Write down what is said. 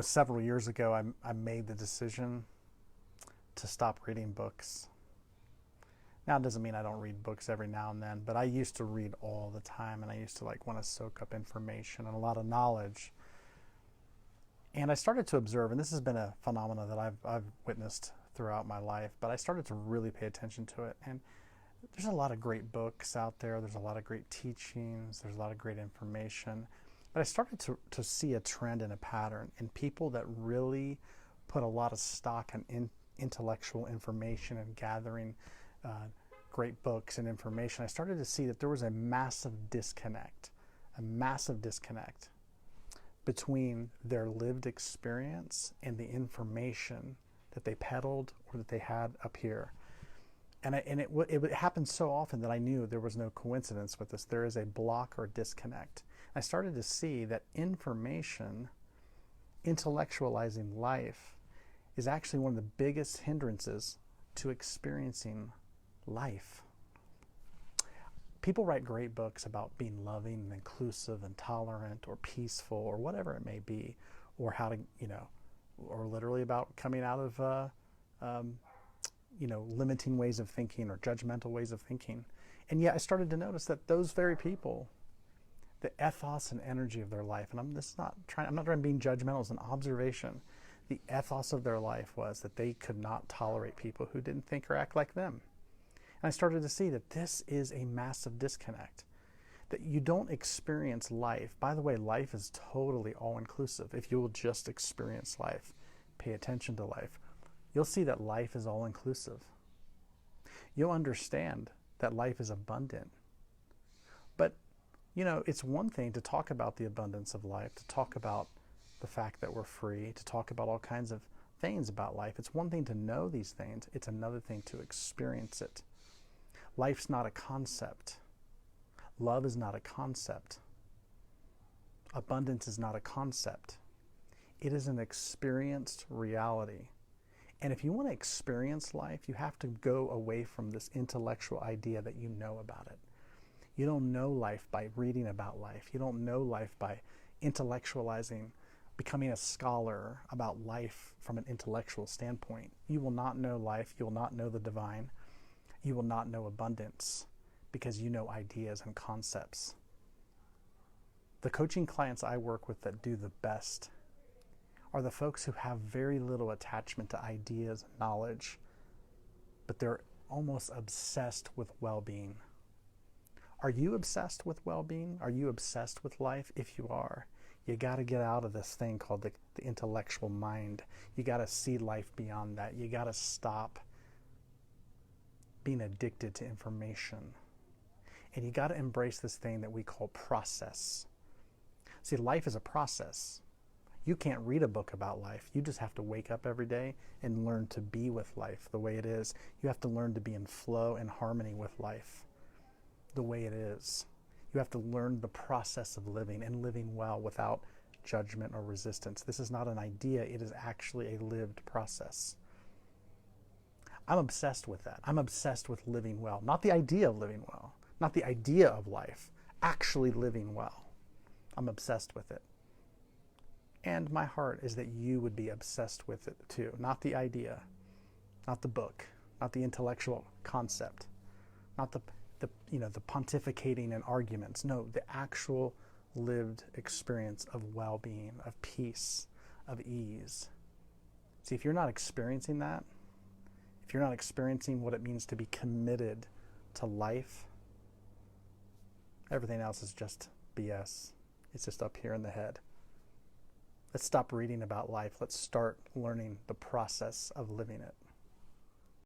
Several years ago, I made the decision to stop reading books. Now, it doesn't mean I don't read books every now and then, but I used to read all the time, and I used to want to soak up information and a lot of knowledge. And I started to observe, and this has been a phenomenon that I've witnessed throughout my life, but I started to really pay attention to it. And there's a lot of great books out there. There's a lot of great teachings. There's a lot of great information. But I started to see a trend and a pattern in people that really put a lot of stock in intellectual information and gathering great books and information. I started to see that there was a massive disconnect between their lived experience and the information that they peddled or that they had up here. And it happened so often that I knew there was no coincidence with this. There is a block or disconnect. I started to see that information, intellectualizing life, is actually one of the biggest hindrances to experiencing life. People write great books about being loving and inclusive and tolerant or peaceful or whatever it may be, or how to, or literally about coming out of, limiting ways of thinking or judgmental ways of thinking. And yet I started to notice that those very people, the ethos and energy of their life, and I'm not trying to be judgmental, it's an observation. The ethos of their life was that they could not tolerate people who didn't think or act like them. And I started to see that this is a massive disconnect, that you don't experience life. By the way, life is totally all-inclusive. If you will just experience life, pay attention to life, you'll see that life is all-inclusive. You'll understand that life is abundant. But it's one thing to talk about the abundance of life, to talk about the fact that we're free, to talk about all kinds of things about life. It's one thing to know these things. It's another thing to experience it. Life's not a concept. Love is not a concept. Abundance is not a concept. It is an experienced reality. And if you want to experience life, you have to go away from this intellectual idea that you know about it. You don't know life by reading about life. You don't know life by intellectualizing, becoming a scholar about life from an intellectual standpoint. You will not know life. You will not know the divine. You will not know abundance because you know ideas and concepts. The coaching clients I work with that do the best are the folks who have very little attachment to ideas and knowledge, but they're almost obsessed with well-being. Are you obsessed with well-being? Are you obsessed with life? If you are, you got to get out of this thing called the intellectual mind. You got to see life beyond that. You got to stop being addicted to information. And you got to embrace this thing that we call process. See, life is a process. You can't read a book about life. You just have to wake up every day and learn to be with life the way it is. You have to learn to be in flow and harmony with life the way it is. You have to learn the process of living and living well without judgment or resistance. This is not an idea. It is actually a lived process. I'm obsessed with that. I'm obsessed with living well. Not the idea of living well. Not the idea of life. Actually living well. I'm obsessed with it. And my heart is that you would be obsessed with it too. Not the idea. Not the book. Not the intellectual concept. Not the pontificating and arguments. No, the actual lived experience of well-being, of peace, of ease. See, if you're not experiencing that, if you're not experiencing what it means to be committed to life, everything else is just BS. It's just up here in the head. Let's stop reading about life. Let's start learning the process of living it.